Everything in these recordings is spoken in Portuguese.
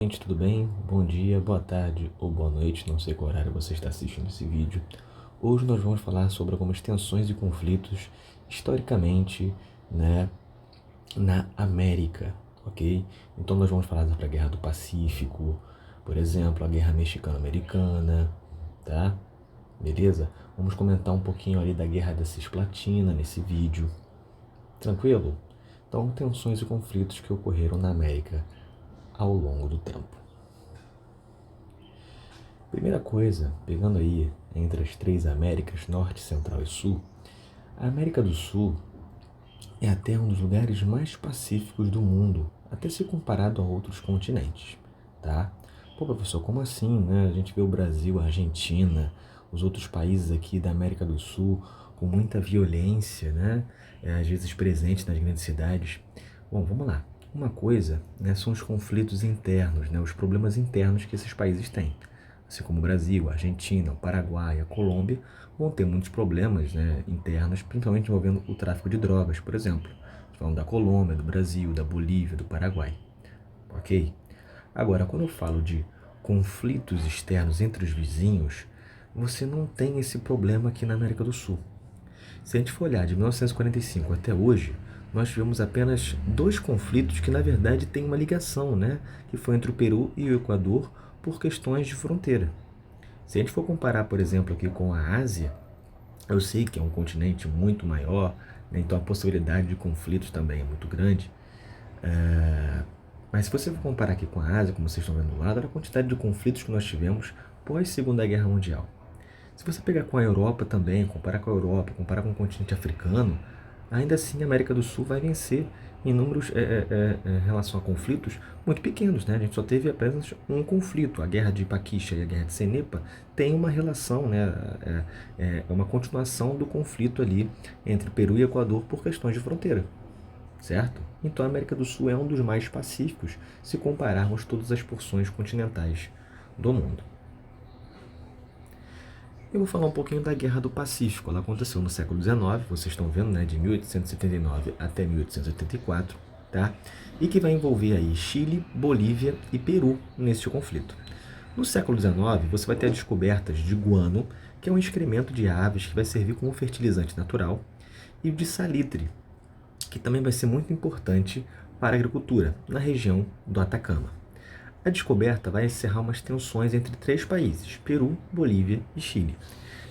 Gente, tudo bem? Bom dia, boa tarde ou boa noite, não sei qual horário você está assistindo esse vídeo. Hoje nós vamos falar sobre algumas tensões e conflitos historicamente, né, na América, ok? Então nós vamos falar sobre a Guerra do Pacífico, por exemplo, a Guerra Mexicano-Americana, tá? Beleza? Vamos comentar um pouquinho ali da Guerra da Cisplatina nesse vídeo, tranquilo? Então, tensões e conflitos que ocorreram na América ao longo do tempo. Primeira coisa, pegando aí entre as três Américas, Norte, Central e Sul, a América do Sul é até um dos lugares mais pacíficos do mundo, até se comparado a outros continentes, tá? Pô, professor, como assim, né? A gente vê o Brasil, a Argentina, os outros países aqui da América do Sul com muita violência, né? Às vezes presente nas grandes cidades. Bom, vamos lá. Uma coisa, né, são os conflitos internos, né, os problemas internos que esses países têm. Assim como o Brasil, a Argentina, o Paraguai, a Colômbia, vão ter muitos problemas, né, internos, principalmente envolvendo o tráfico de drogas, por exemplo. Falando da Colômbia, do Brasil, da Bolívia, do Paraguai. Ok? Agora, quando eu falo de conflitos externos entre os vizinhos, você não tem esse problema aqui na América do Sul. Se a gente for olhar de 1945 até hoje, nós tivemos apenas dois conflitos que na verdade têm uma ligação, né? Que foi entre o Peru e o Equador por questões de fronteira. Se a gente for comparar, por exemplo, aqui com a Ásia, eu sei que é um continente muito maior, né? Então a possibilidade de conflitos também é muito grande. Mas se você for comparar aqui com a Ásia, como vocês estão vendo do lado, olha a quantidade de conflitos que nós tivemos pós Segunda Guerra Mundial. Se você pegar com a Europa também, comparar com a Europa, comparar com o continente africano, ainda assim a América do Sul vai vencer em números em relação a conflitos muito pequenos, né? A gente só teve apenas um conflito. A Guerra de Paquicha e a Guerra de Cenepa tem uma relação, né? É uma continuação do conflito ali entre Peru e Equador por questões de fronteira, certo? Então a América do Sul é um dos mais pacíficos se compararmos todas as porções continentais do mundo. Eu vou falar um pouquinho da Guerra do Pacífico. Ela aconteceu no século XIX, vocês estão vendo, né, de 1879 até 1884, tá? E que vai envolver aí Chile, Bolívia e Peru nesse conflito. No século XIX, você vai ter as descobertas de guano, que é um excremento de aves que vai servir como fertilizante natural, e de salitre, que também vai ser muito importante para a agricultura, na região do Atacama. A descoberta vai encerrar umas tensões entre três países, Peru, Bolívia e Chile.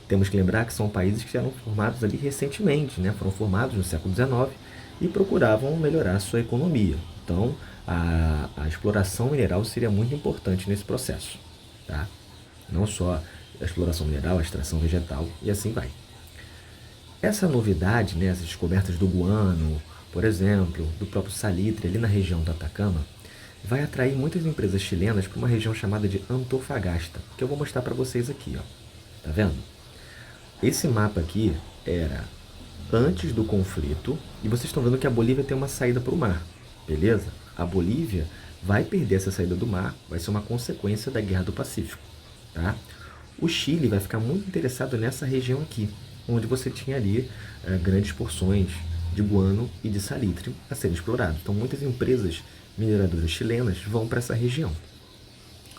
Temos que lembrar que são países que eram formados ali recentemente, né? Foram formados no século XIX e procuravam melhorar a sua economia. Então, a exploração mineral seria muito importante nesse processo, tá? Não só a exploração mineral, a extração vegetal e assim vai. Essa novidade, né, essas descobertas do guano, por exemplo, do próprio salitre ali na região do Atacama, vai atrair muitas empresas chilenas para uma região chamada de Antofagasta, que eu vou mostrar para vocês aqui, ó. Tá vendo? Esse mapa aqui era antes do conflito e vocês estão vendo que a Bolívia tem uma saída para o mar, beleza? A Bolívia vai perder essa saída do mar, vai ser uma consequência da Guerra do Pacífico, tá? O Chile vai ficar muito interessado nessa região aqui, onde você tinha ali grandes porções de guano e de salitre a serem explorados. Então muitas empresas mineradoras chilenas vão para essa região,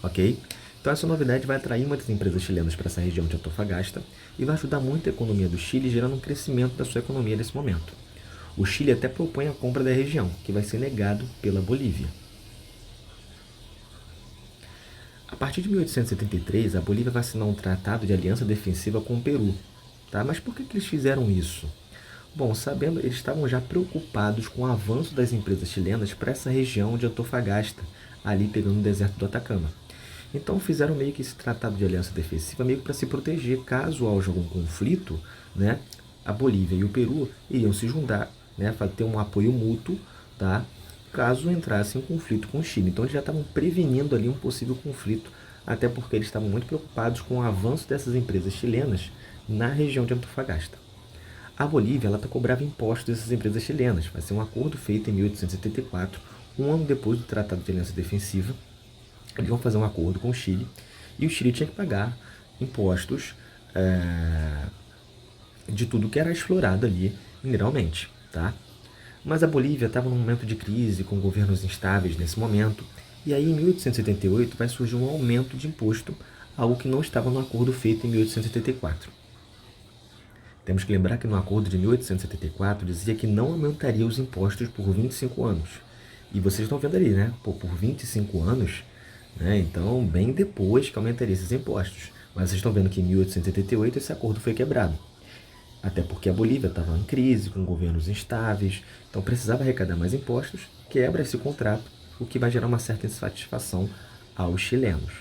ok? Então essa novidade vai atrair muitas empresas chilenas para essa região de Antofagasta e vai ajudar muito a economia do Chile, gerando um crescimento da sua economia nesse momento. O Chile até propõe a compra da região, que vai ser negado pela Bolívia. A partir de 1873, a Bolívia vai assinar um tratado de aliança defensiva com o Peru. Tá? Mas por que eles fizeram isso? Bom, sabendo, eles estavam já preocupados com o avanço das empresas chilenas para essa região de Antofagasta, ali pegando o deserto do Atacama. Então fizeram meio que esse tratado de aliança defensiva meio que para se proteger caso haja algum conflito, né? A Bolívia e o Peru iriam se juntar, né, para ter um apoio mútuo, tá? Caso entrasse em conflito com o Chile. Então eles já estavam prevenindo ali um possível conflito, até porque eles estavam muito preocupados com o avanço dessas empresas chilenas na região de Antofagasta. A Bolívia ela cobrava impostos dessas empresas chilenas. Vai ser um acordo feito em 1874, um ano depois do Tratado de Aliança Defensiva. Eles vão fazer um acordo com o Chile e o Chile tinha que pagar impostos de tudo que era explorado ali mineralmente, tá? Mas a Bolívia estava num momento de crise, com governos instáveis nesse momento, E aí, em 1878, vai surgir um aumento de imposto, algo que não estava no acordo feito em 1874. Temos que lembrar que no acordo de 1874 dizia que não aumentaria os impostos por 25 anos. E vocês estão vendo ali, né? Pô, por 25 anos, né? Então, bem depois que aumentaria esses impostos. Mas vocês estão vendo que em 1878 esse acordo foi quebrado. Até porque a Bolívia estava em crise, com governos instáveis, então precisava arrecadar mais impostos, quebra esse contrato, o que vai gerar uma certa insatisfação aos chilenos.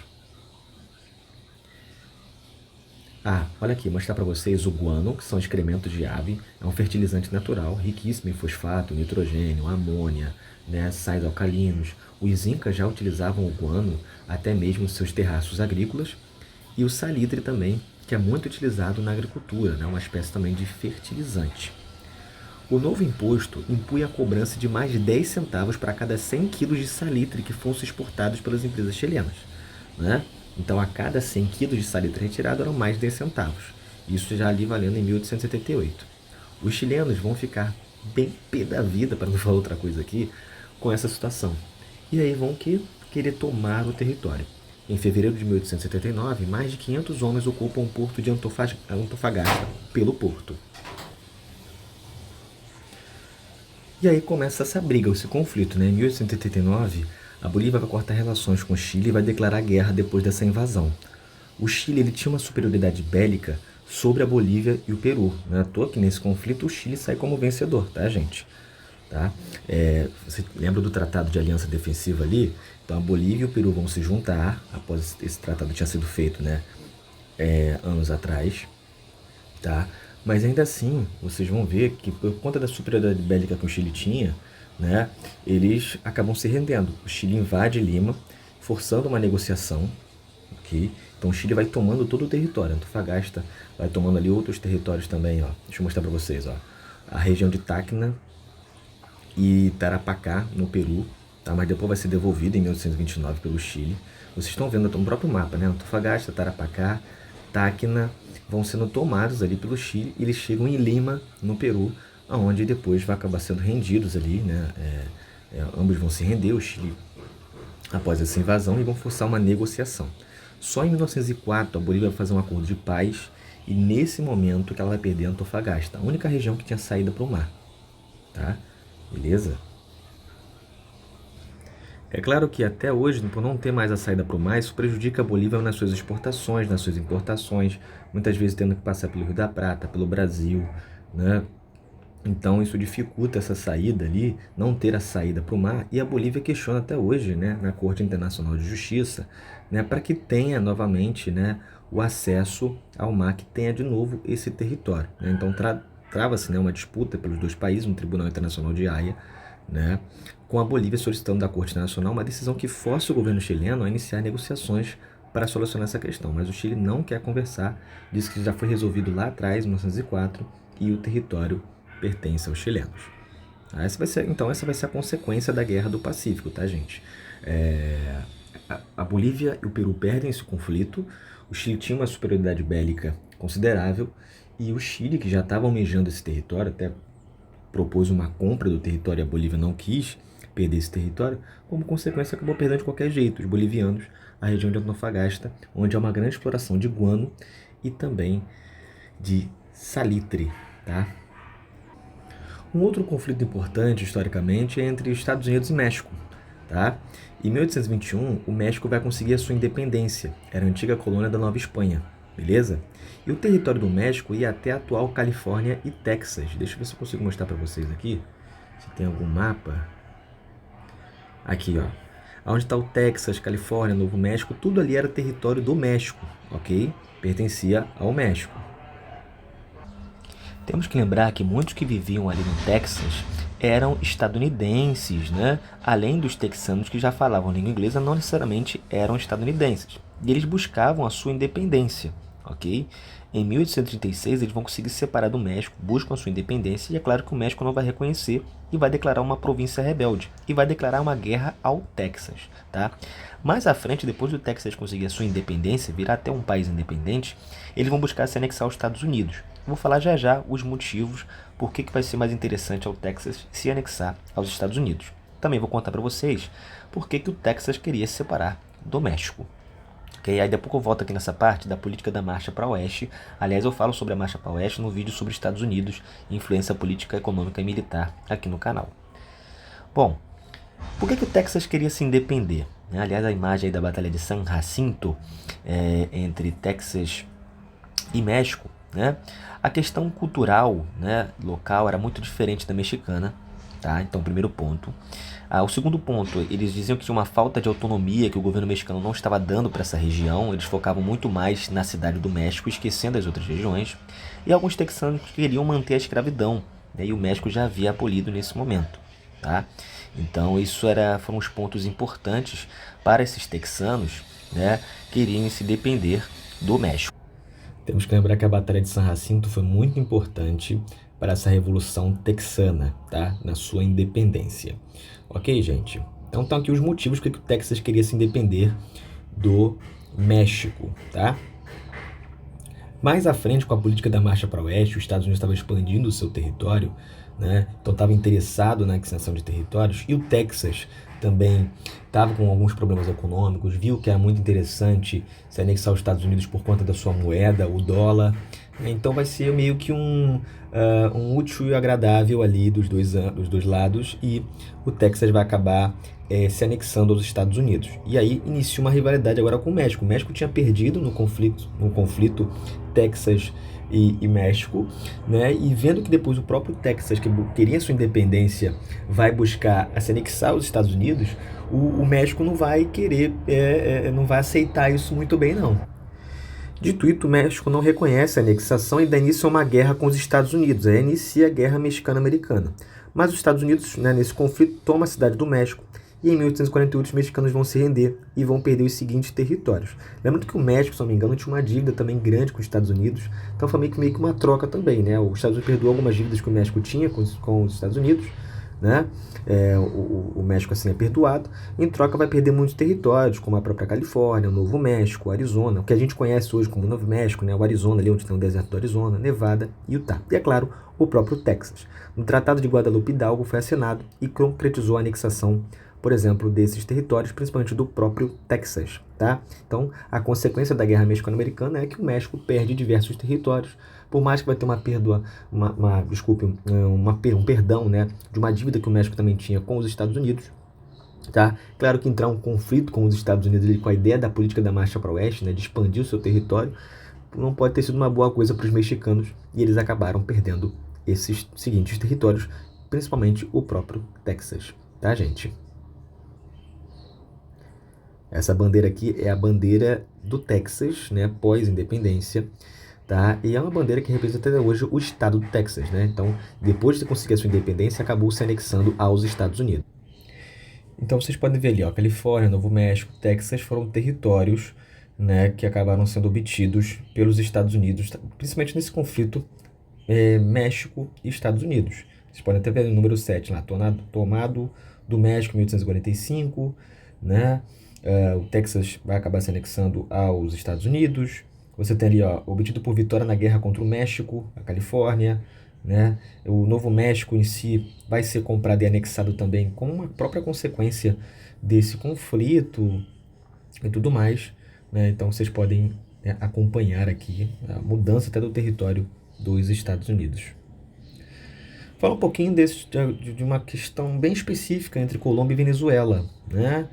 Olha aqui, mostrar para vocês o guano, que são excrementos de ave. É um fertilizante natural, riquíssimo em fosfato, nitrogênio, amônia, né, sais alcalinos. Os incas já utilizavam o guano até mesmo em seus terraços agrícolas. E o salitre também, que é muito utilizado na agricultura, né, uma espécie também de fertilizante. O novo imposto impunha a cobrança de mais de 10 centavos para cada 100 quilos de salitre que fossem exportados pelas empresas chilenas, né? Então, a cada 100 quilos de salitre retirado eram mais de 10 centavos. Isso já ali valendo em 1878. Os chilenos vão ficar bem pé da vida, para não falar outra coisa aqui, com essa situação. E aí vão querer tomar o território. Em fevereiro de 1879, mais de 500 homens ocupam o porto de Antofagasta pelo porto. E aí começa essa briga, esse conflito, né? Em 1889, a Bolívia vai cortar relações com o Chile e vai declarar guerra depois dessa invasão. O Chile ele tinha uma superioridade bélica sobre a Bolívia e o Peru. Não é à toa que nesse conflito o Chile sai como vencedor, tá, gente? Tá? Você lembra do Tratado de Aliança Defensiva ali? Então a Bolívia e o Peru vão se juntar, após esse tratado tinha sido feito, né, anos atrás, tá? Mas ainda assim, vocês vão ver que por conta da superioridade bélica que o Chile tinha, né, eles acabam se rendendo. O Chile invade Lima, forçando uma negociação, ok? Então o Chile vai tomando todo o território. Antofagasta vai tomando ali outros territórios também, ó. Deixa eu mostrar para vocês, ó. A região de Tacna e Tarapacá, no Peru, tá? Mas depois vai ser devolvida em 1829 pelo Chile. Vocês estão vendo no próprio mapa, né? Antofagasta, Tarapacá, Tacna vão sendo tomados ali pelo Chile e eles chegam em Lima, no Peru, onde depois vai acabar sendo rendidos ali, né? Ambos vão se render, o Chile, após essa invasão, e vão forçar uma negociação. Só em 1904 a Bolívia vai fazer um acordo de paz e nesse momento que ela vai perder Antofagasta, a única região que tinha saída para o mar, tá? Beleza? É claro que até hoje, por não ter mais a saída para o mar, isso prejudica a Bolívia nas suas exportações, nas suas importações, muitas vezes tendo que passar pelo Rio da Prata, pelo Brasil, né? Então isso dificulta essa saída ali, não ter a saída para o mar, e a Bolívia questiona até hoje, né, na Corte Internacional de Justiça, né, para que tenha novamente, né, o acesso ao mar, que tenha de novo esse território, né? Então trava-se, né, uma disputa pelos dois países no Tribunal Internacional de Haia, né, com a Bolívia solicitando da Corte Internacional uma decisão que force o governo chileno a iniciar negociações para solucionar essa questão. Mas o Chile não quer conversar, diz que já foi resolvido lá atrás, em 1904, e o território pertence aos chilenos. Essa vai ser a consequência da Guerra do Pacífico, tá, gente? A Bolívia e o Peru perdem esse conflito, o Chile tinha uma superioridade bélica considerável, e o Chile, que já estava almejando esse território, até propôs uma compra do território e a Bolívia não quis perder esse território, como consequência acabou perdendo de qualquer jeito os bolivianos a região de Antofagasta, onde há uma grande exploração de guano e também de salitre, tá? Um outro conflito importante historicamente é entre Estados Unidos e México, tá? Em 1821, o México vai conseguir a sua independência, era a antiga colônia da Nova Espanha, beleza? E o território do México ia até a atual Califórnia e Texas. Deixa eu ver se eu consigo mostrar para vocês aqui, se tem algum mapa. Aqui, ó. Onde está o Texas, Califórnia, Novo México, tudo ali era território do México, ok? Pertencia ao México. Temos que lembrar que muitos que viviam ali no Texas eram estadunidenses, né? Além dos texanos que já falavam língua inglesa, não necessariamente eram estadunidenses. E eles buscavam a sua independência, ok? Em 1836, eles vão conseguir se separar do México, buscam a sua independência, e é claro que o México não vai reconhecer e vai declarar uma província rebelde, e vai declarar uma guerra ao Texas, tá? Mais à frente, depois do Texas conseguir a sua independência, virar até um país independente, eles vão buscar se anexar aos Estados Unidos. Eu vou falar já os motivos por que vai ser mais interessante ao Texas se anexar aos Estados Unidos. também vou contar para vocês por que o Texas queria se separar do México. Okay? Aí depois eu volto aqui nessa parte da política da marcha para o oeste. Aliás, eu falo sobre a marcha para o oeste no vídeo sobre Estados Unidos, influência política, econômica e militar aqui no canal. Bom, por que o Texas queria se independer? Aliás, a imagem aí da Batalha de San Jacinto, entre Texas e México, né? A questão cultural, né, local era muito diferente da mexicana. Tá? Então, primeiro ponto. O segundo ponto, eles diziam que tinha uma falta de autonomia que o governo mexicano não estava dando para essa região. Eles focavam muito mais na cidade do México, esquecendo as outras regiões. E alguns texanos queriam manter a escravidão, né? E o México já havia abolido nesse momento. Tá? Então, isso foram os pontos importantes para esses texanos, né, queriam se depender do México. Temos que lembrar que a Batalha de San Jacinto foi muito importante para essa revolução texana, tá? Na sua independência. Ok, gente? Então estão aqui os motivos por que o Texas queria se independer do México, tá? Mais à frente, com a política da marcha para o oeste, os Estados Unidos estavam expandindo o seu território, né? Então estava interessado na extensão de territórios, e o Texas também estava com alguns problemas econômicos, viu que era muito interessante se anexar aos Estados Unidos por conta da sua moeda, o dólar. Então vai ser meio que um útil e agradável ali dos dois lados, e o Texas vai acabar se anexando aos Estados Unidos. E aí inicia uma rivalidade agora com o México. O México tinha perdido no conflito Texas e México, né? E vendo que depois o próprio Texas, que queria sua independência, vai buscar se anexar aos Estados Unidos, o México não vai querer, não vai aceitar isso muito bem, não. Dito isso, o México não reconhece a anexação e dá início a uma guerra com os Estados Unidos. Aí inicia a Guerra Mexicana-Americana. Mas os Estados Unidos, né, nesse conflito, tomam a cidade do México, e em 1848 os mexicanos vão se render e vão perder os seguintes territórios. Lembrando que o México, se não me engano, tinha uma dívida também grande com os Estados Unidos, então foi meio que uma troca também, né? Os Estados Unidos perdoou algumas dívidas que o México tinha com os Estados Unidos, né? O México assim é perdoado, em troca vai perder muitos territórios, como a própria Califórnia, o Novo México, o Arizona, o que a gente conhece hoje como Novo México, né? O Arizona, ali onde tem o deserto do Arizona, Nevada e Utah. E é claro, o próprio Texas. No Tratado de Guadalupe Hidalgo foi assinado e concretizou a anexação, por exemplo, desses territórios, principalmente do próprio Texas, tá? Então, a consequência da Guerra Mexicano-Americana é que o México perde diversos territórios, por mais que vai ter um perdão, né, de uma dívida que o México também tinha com os Estados Unidos, tá? Claro que entrar um conflito com os Estados Unidos, com a ideia da política da marcha para o oeste, né, de expandir o seu território, não pode ter sido uma boa coisa para os mexicanos, e eles acabaram perdendo esses seguintes territórios, principalmente o próprio Texas, tá, gente? Essa bandeira aqui é a bandeira do Texas, né, pós-independência, tá? E é uma bandeira que representa até hoje o estado do Texas, né? Então, depois de conseguir a sua independência, acabou se anexando aos Estados Unidos. Então, vocês podem ver ali, ó, Califórnia, Novo México, Texas foram territórios, né, que acabaram sendo obtidos pelos Estados Unidos, principalmente nesse conflito México e Estados Unidos. Vocês podem até ver o número 7 lá, tomado do México em 1845, né? O Texas vai acabar se anexando aos Estados Unidos. Você tem ali, ó, obtido por vitória na guerra contra o México, a Califórnia, né? O Novo México em si vai ser comprado e anexado também como uma própria consequência desse conflito e tudo mais, né? Então vocês podem acompanhar aqui a mudança até do território dos Estados Unidos. Fala um pouquinho de uma questão bem específica entre Colômbia e Venezuela, né?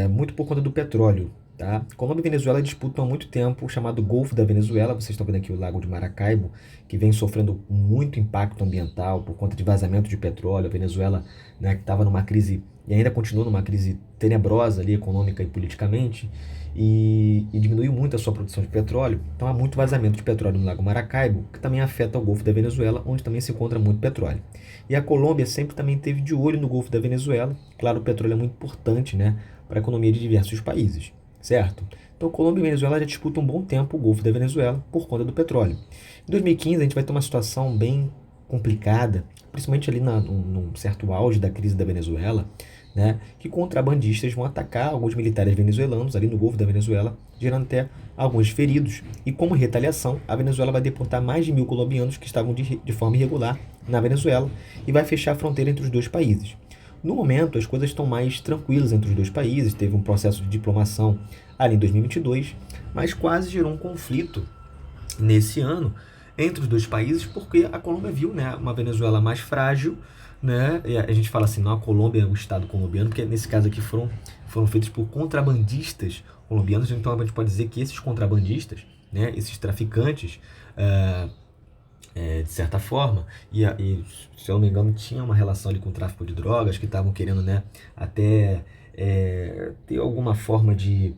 Muito por conta do petróleo, tá? Colômbia e Venezuela disputam há muito tempo o chamado Golfo da Venezuela. Vocês estão vendo aqui o Lago de Maracaibo, que vem sofrendo muito impacto ambiental por conta de vazamento de petróleo. A Venezuela, né, que estava numa crise e ainda continua numa crise tenebrosa ali, econômica e politicamente, e diminuiu muito a sua produção de petróleo. Então há muito vazamento de petróleo no Lago Maracaibo, que também afeta o Golfo da Venezuela, onde também se encontra muito petróleo. E a Colômbia sempre também teve de olho no Golfo da Venezuela. Claro, o petróleo é muito importante, né, para a economia de diversos países, certo? Então Colômbia e Venezuela já disputam um bom tempo o Golfo da Venezuela por conta do petróleo. Em 2015 a gente vai ter uma situação bem complicada, principalmente ali num certo auge da crise da Venezuela, né, que contrabandistas vão atacar alguns militares venezuelanos ali no Golfo da Venezuela, gerando até alguns feridos. E como retaliação, a Venezuela vai deportar mais de 1.000 colombianos que estavam de forma irregular na Venezuela e vai fechar a fronteira entre os dois países. No momento, as coisas estão mais tranquilas entre os dois países, teve um processo de diplomação ali em 2022, mas quase gerou um conflito nesse ano entre os dois países, porque a Colômbia viu, né, uma Venezuela mais frágil, né, e a gente fala assim, não, a Colômbia é o Estado colombiano, porque nesse caso aqui foram feitos por contrabandistas colombianos, então a gente pode dizer que esses contrabandistas, né, esses traficantes, de certa forma, e se eu não me engano tinha uma relação ali com o tráfico de drogas, que estavam querendo, né, até ter alguma forma de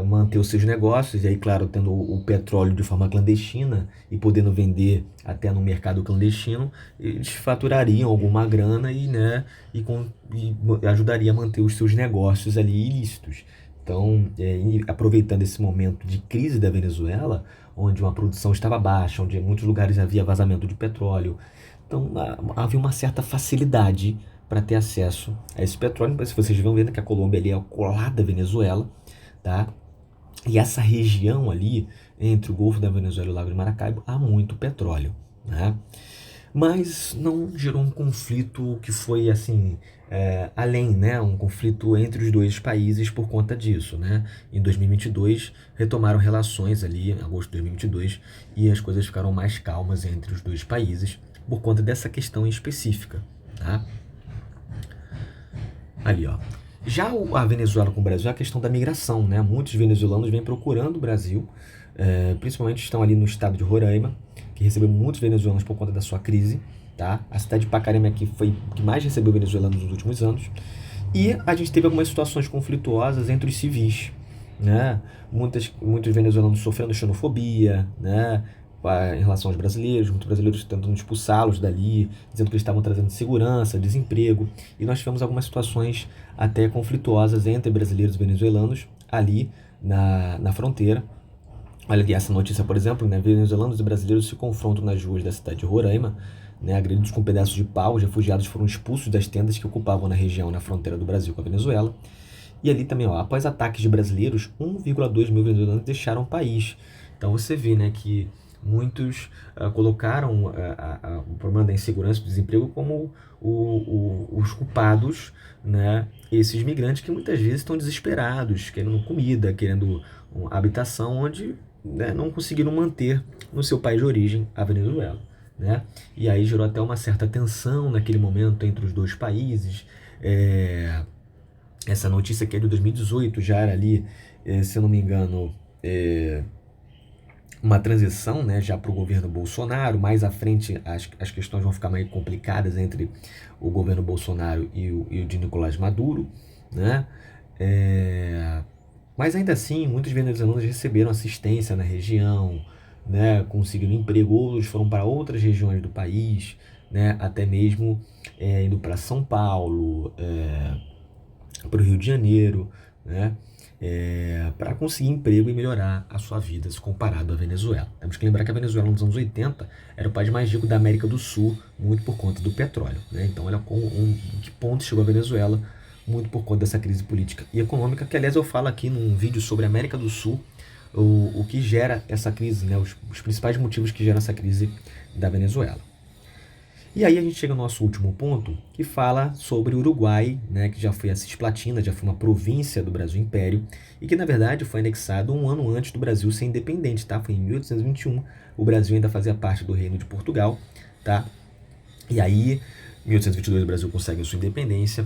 manter os seus negócios, e aí, claro, tendo o petróleo de forma clandestina e podendo vender até no mercado clandestino, eles faturariam alguma grana e ajudaria a manter os seus negócios ali ilícitos. Então, aproveitando esse momento de crise da Venezuela, onde uma produção estava baixa, onde em muitos lugares havia vazamento de petróleo, então havia uma certa facilidade para ter acesso a esse petróleo. Mas se vocês vão vendo que a Colômbia ali é colada à Venezuela, tá? E essa região ali, entre o Golfo da Venezuela e o Lago de Maracaibo, há muito petróleo, né? Mas não gerou um conflito que foi assim, além, né? Um conflito entre os dois países por conta disso, né? Em 2022, retomaram relações ali, em agosto de 2022, e as coisas ficaram mais calmas entre os dois países por conta dessa questão em específica, tá? Ali, ó. Já a Venezuela com o Brasil é a questão da migração, né? Muitos venezuelanos vêm procurando o Brasil, principalmente estão ali no estado de Roraima, que recebeu muitos venezuelanos por conta da sua crise, tá? A cidade de Pacarema aqui foi que mais recebeu venezuelanos nos últimos anos. E a gente teve algumas situações conflituosas entre os civis, né? Muitos venezuelanos sofrendo xenofobia, né? Em relação aos brasileiros, muitos brasileiros tentando expulsá-los dali, dizendo que eles estavam trazendo segurança, desemprego, e nós tivemos algumas situações até conflituosas entre brasileiros e venezuelanos ali na fronteira. Olha aqui essa notícia, por exemplo, né? Venezuelanos e brasileiros se confrontam nas ruas da cidade de Roraima, né? Agredidos com pedaços de pau, os refugiados foram expulsos das tendas que ocupavam na região, na fronteira do Brasil com a Venezuela. E ali também, ó, após ataques de brasileiros, 1,2 mil venezuelanos deixaram o país. Então você vê, né, que muitos colocaram o problema da insegurança e do desemprego como os culpados, né, esses migrantes que muitas vezes estão desesperados, querendo comida, querendo uma habitação, onde, né, não conseguiram manter no seu país de origem, a Venezuela, né? E aí gerou até uma certa tensão naquele momento entre os dois países. Essa notícia que é de 2018 já era ali, se eu não me engano, uma transição, né, já para o governo Bolsonaro. Mais à frente as questões vão ficar mais complicadas entre o governo Bolsonaro e o de Nicolás Maduro, né? Mas ainda assim, muitos venezuelanos receberam assistência na região, né, conseguiram emprego, outros foram para outras regiões do país, né, até mesmo indo para São Paulo, para o Rio de Janeiro, né, para conseguir emprego e melhorar a sua vida se comparado à Venezuela. Temos que lembrar que a Venezuela nos anos 80 era o país mais rico da América do Sul, muito por conta do petróleo, né? Então olha que ponto chegou a Venezuela, muito por conta dessa crise política e econômica, que aliás eu falo aqui num vídeo sobre a América do Sul, o que gera essa crise, né? Os principais motivos que geram essa crise da Venezuela. E aí a gente chega no nosso último ponto, que fala sobre o Uruguai, né, que já foi a Cisplatina, já foi uma província do Brasil Império, e que na verdade foi anexado um ano antes do Brasil ser independente, tá? Foi em 1821, o Brasil ainda fazia parte do Reino de Portugal, tá? E aí, em 1822, o Brasil consegue a sua independência,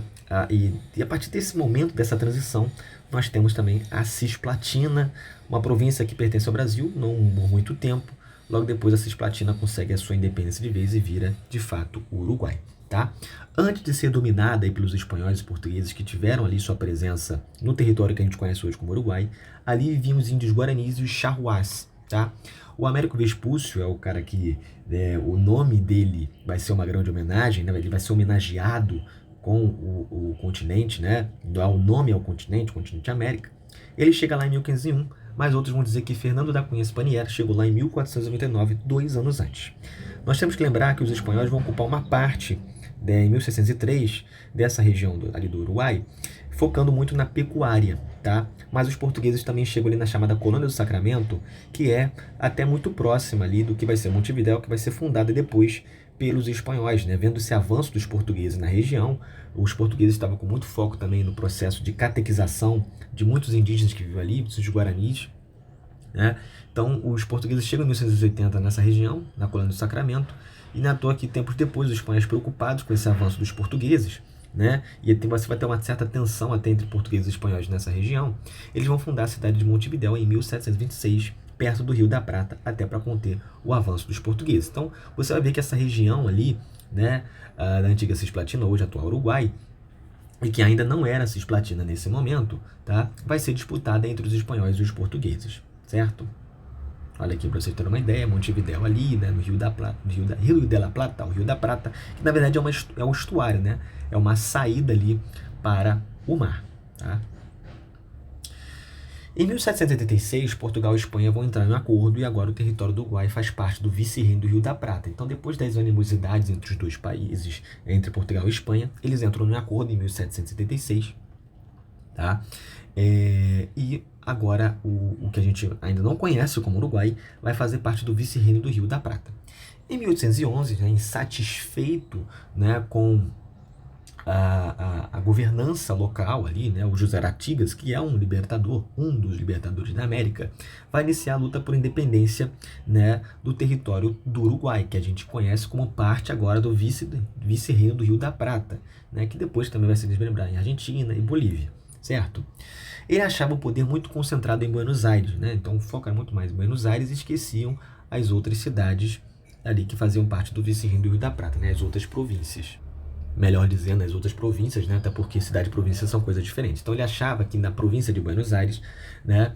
e a partir desse momento, dessa transição, nós temos também a Cisplatina, uma província que pertence ao Brasil, não por muito tempo. Logo depois a Cisplatina consegue a sua independência de vez e vira, de fato, o Uruguai, tá? Antes de ser dominada aí pelos espanhóis e portugueses que tiveram ali sua presença no território que a gente conhece hoje como Uruguai, ali viviam os índios guaranis e os charruás, tá? O Américo Vespúcio é o cara que, o nome dele vai ser uma grande homenagem, né? Ele vai ser homenageado com o continente, né? Dá o nome ao continente, o continente América. Ele chega lá em 1501, mas outros vão dizer que Fernando da Cunha Spanier chegou lá em 1499, 2 anos antes. Nós temos que lembrar que os espanhóis vão ocupar uma parte, em 1603, dessa região ali do Uruguai, focando muito na pecuária, tá? Mas os portugueses também chegam ali na chamada Colônia do Sacramento, que é até muito próxima ali do que vai ser Montevidéu, que vai ser fundada depois pelos espanhóis, né? Vendo esse avanço dos portugueses na região, os portugueses estavam com muito foco também no processo de catequização de muitos indígenas que viviam ali, muitos guaranis, né? Então, os portugueses chegam em 1680 nessa região, na colônia do Sacramento, e não é à toa que tempos depois os espanhóis preocupados com esse avanço dos portugueses, né? E você vai ter uma certa tensão até entre portugueses e espanhóis nessa região. Eles vão fundar a cidade de Montevidéu em 1726, perto do Rio da Prata, até para conter o avanço dos portugueses. Então, você vai ver que essa região ali, né, da antiga Cisplatina, hoje atual Uruguai, e que ainda não era Cisplatina nesse momento, tá? Vai ser disputada entre os espanhóis e os portugueses, certo? Olha aqui para vocês terem uma ideia, Montevidéu ali, né, no Rio da Plata, Rio de la Plata, o Rio da Prata, que na verdade é um estuário, né? É uma saída ali para o mar, tá? Em 1786, Portugal e Espanha vão entrar em um acordo e agora o território do Uruguai faz parte do vice-reino do Rio da Prata. Então, depois das animosidades entre os dois países, entre Portugal e Espanha, eles entram em um acordo em 1776, tá? E agora o que a gente ainda não conhece como Uruguai vai fazer parte do vice-reino do Rio da Prata. Em 1811, né, insatisfeito, né, com a governança local ali, né, o José Artigas, que é um dos libertadores da América, vai iniciar a luta por independência, né, do território do Uruguai, que a gente conhece como parte agora do vice-reino do Rio da Prata, né, que depois também vai se desmembrar em Argentina e Bolívia, certo? Ele achava o poder muito concentrado em Buenos Aires, né, então o foco era muito mais em Buenos Aires e esqueciam as outras cidades ali que faziam parte do vice-reino do Rio da Prata, né, as outras províncias. Melhor dizendo, as outras províncias, né? Até porque cidade e província são coisas diferentes. Então ele achava que na província de Buenos Aires, né,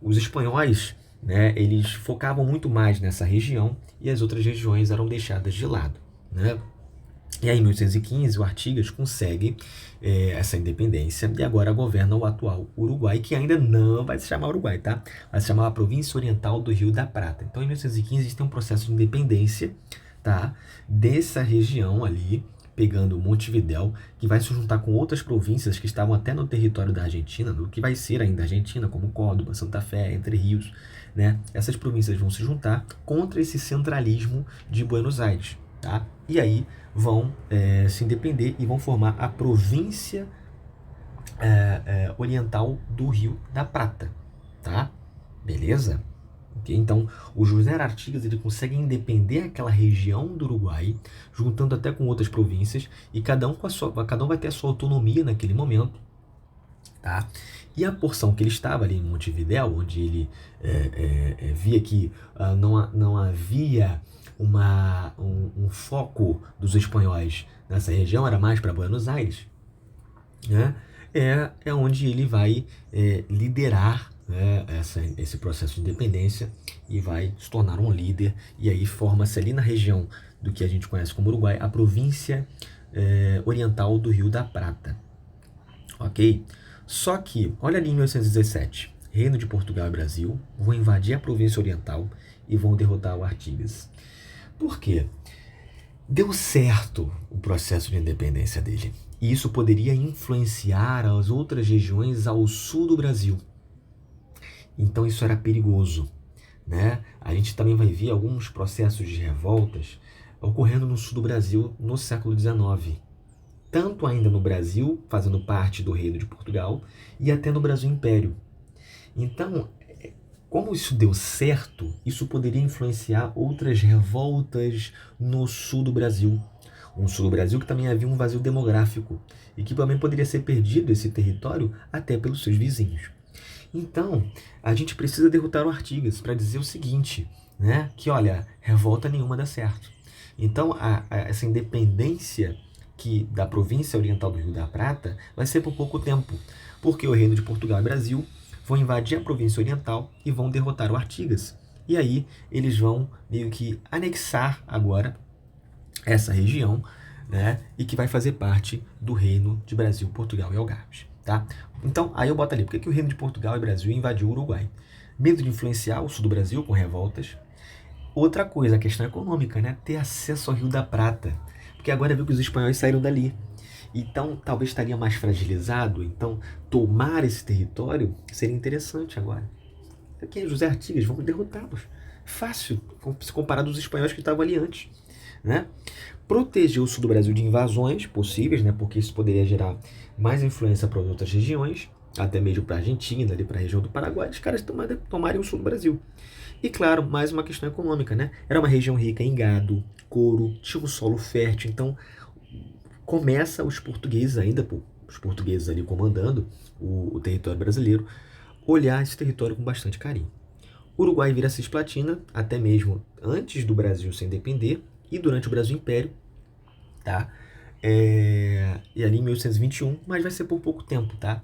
os espanhóis, né, eles focavam muito mais nessa região e as outras regiões eram deixadas de lado, né? E aí, em 1815, o Artigas consegue essa independência e agora governa o atual Uruguai, que ainda não vai se chamar Uruguai, tá? Vai se chamar a Província Oriental do Rio da Prata. Então, em 1815, a gente tem um processo de independência, tá, dessa região ali, pegando Montevidéu, que vai se juntar com outras províncias que estavam até no território da Argentina, do que vai ser ainda a Argentina, como Córdoba, Santa Fé, Entre Rios, né? Essas províncias vão se juntar contra esse centralismo de Buenos Aires, tá? E aí vão se independer e vão formar a província oriental do Rio da Prata, tá? Beleza? Okay? Então, o José Artigas ele consegue independer aquela região do Uruguai, juntando até com outras províncias, e cada um vai ter a sua autonomia naquele momento, tá? E a porção que ele estava ali em Montevidéu, onde ele via que não havia um foco dos espanhóis nessa região, era mais para Buenos Aires, né? É onde ele vai liderar, né, esse processo de independência e vai se tornar um líder, e aí forma-se ali na região do que a gente conhece como Uruguai, a província oriental do Rio da Prata, ok? Só que, olha ali em 1817, Reino de Portugal e Brasil vão invadir a província oriental e vão derrotar o Artigas. Por quê? Deu certo o processo de independência dele, e isso poderia influenciar as outras regiões ao sul do Brasil. Então isso era perigoso, né? A gente também vai ver alguns processos de revoltas ocorrendo no sul do Brasil no século XIX. Tanto ainda no Brasil, fazendo parte do Reino de Portugal, e até no Brasil Império. Então, como isso deu certo, isso poderia influenciar outras revoltas no sul do Brasil. Um sul do Brasil que também havia um vazio demográfico e que também poderia ser perdido esse território até pelos seus vizinhos. Então, a gente precisa derrotar o Artigas para dizer o seguinte, né? Que, olha, revolta nenhuma dá certo. Então, essa independência da província oriental do Rio da Prata vai ser por pouco tempo, porque o Reino de Portugal e Brasil vão invadir a província oriental e vão derrotar o Artigas. E aí, eles vão meio que anexar agora essa região, né? E que vai fazer parte do Reino de Brasil, Portugal e Algarves. Tá? Então, aí eu boto ali, por que o Reino de Portugal e Brasil invadiu o Uruguai? Medo de influenciar o sul do Brasil com revoltas. Outra coisa, a questão econômica, né? Ter acesso ao Rio da Prata. Porque agora viu que os espanhóis saíram dali. Então, talvez estaria mais fragilizado. Então, tomar esse território seria interessante agora. Aqui, José Artigas, vamos derrotá-los. Fácil, se comparado aos espanhóis que estavam ali antes, né? Protegeu o sul do Brasil de invasões possíveis, né? Porque isso poderia gerar mais influência para outras regiões, até mesmo para a Argentina, ali para a região do Paraguai, os caras tomarem o sul do Brasil. E claro, mais uma questão econômica, né? Era uma região rica em gado, couro, tinha um solo fértil, então começa os portugueses ainda, os portugueses ali comandando o território brasileiro, olhar esse território com bastante carinho. O Uruguai vira cisplatina, até mesmo antes do Brasil se independer e durante o Brasil Império, tá? E ali em 1821, mas vai ser por pouco tempo, tá?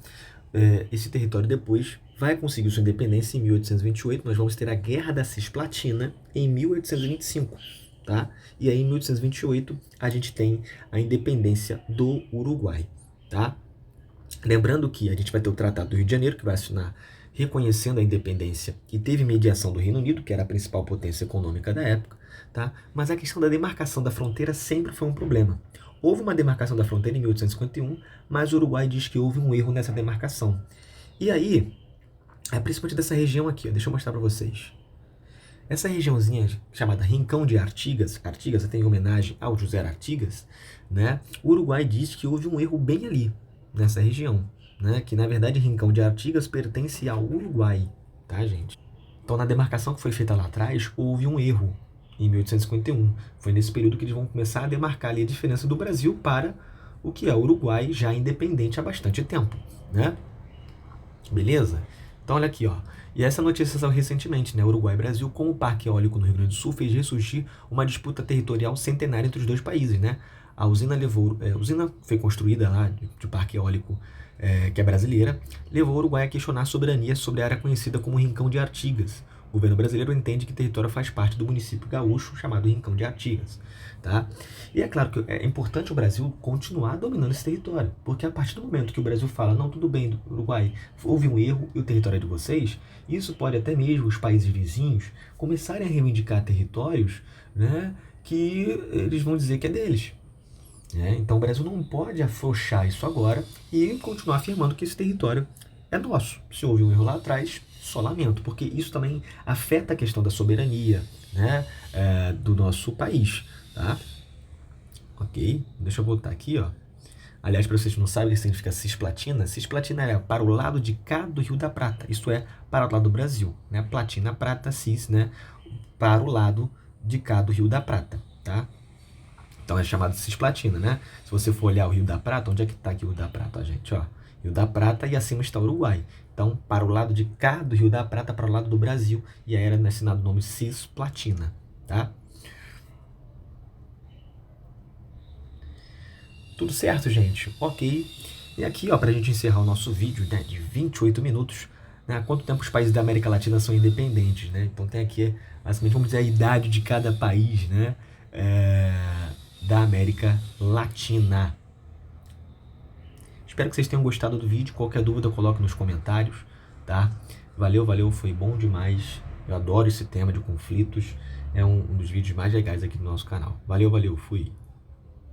Esse território depois vai conseguir sua independência em 1828, nós vamos ter a Guerra da Cisplatina em 1825, tá? E aí em 1828 a gente tem a independência do Uruguai, tá? Lembrando que a gente vai ter o Tratado do Rio de Janeiro, que vai assinar reconhecendo a independência e teve mediação do Reino Unido, que era a principal potência econômica da época, tá? Mas a questão da demarcação da fronteira sempre foi um problema. Houve uma demarcação da fronteira em 1851, mas o Uruguai diz que houve um erro nessa demarcação. E aí, principalmente dessa região aqui, ó, deixa eu mostrar para vocês. Essa regiãozinha chamada Rincão de Artigas, Artigas até em homenagem ao José Artigas, né? O Uruguai diz que houve um erro bem ali, nessa região, né? Que na verdade Rincão de Artigas pertence ao Uruguai, tá, gente? Então na demarcação que foi feita lá atrás, houve um erro em 1851. Foi nesse período que eles vão começar a demarcar ali a diferença do Brasil para o que é o Uruguai já independente há bastante tempo, né? Beleza? Então olha aqui, ó. E essa notícia saiu recentemente, né? Uruguai e Brasil, com o parque eólico no Rio Grande do Sul, fez ressurgir uma disputa territorial centenária entre os dois países, né? A usina usina foi construída lá de parque eólico que é brasileira, levou o Uruguai a questionar a soberania sobre a área conhecida como Rincão de Artigas. O governo brasileiro entende que o território faz parte do município gaúcho chamado Rincão de Artigas, tá? E é claro que é importante o Brasil continuar dominando esse território, porque a partir do momento que o Brasil fala, não, tudo bem, Uruguai, houve um erro e o território é de vocês, isso pode até mesmo os países vizinhos começarem a reivindicar territórios, né, que eles vão dizer que é deles. Então o Brasil não pode afrouxar isso agora e continuar afirmando que esse território é nosso. Se houve um erro lá atrás, só lamento, porque isso também afeta a questão da soberania, né, do nosso país, tá? Ok? Deixa eu voltar aqui, ó. Aliás, para vocês que não sabem o que significa cisplatina, cisplatina é para o lado de cá do Rio da Prata, isto é, para o lado do Brasil, né? Platina, prata, cis, né? Para o lado de cá do Rio da Prata, tá? Então é chamado de cisplatina, né? Se você for olhar o Rio da Prata, onde é que está aqui o Rio da Prata, gente? Ó, Rio da Prata e acima está o Uruguai. Então, para o lado de cá do Rio da Prata, para o lado do Brasil, e aí era assinado o nome cisplatina, tá? Tudo certo, gente? Ok. E aqui, ó, para a gente encerrar o nosso vídeo, né, de 28 minutos, né, há quanto tempo os países da América Latina são independentes, né? Então tem aqui, basicamente, vamos dizer, a idade de cada país, né? Da América Latina. Espero que vocês tenham gostado do vídeo. Qualquer dúvida, coloque nos comentários, tá? Valeu, valeu, foi bom demais. Eu adoro esse tema de conflitos. É um dos vídeos mais legais aqui do nosso canal. Valeu, valeu, fui.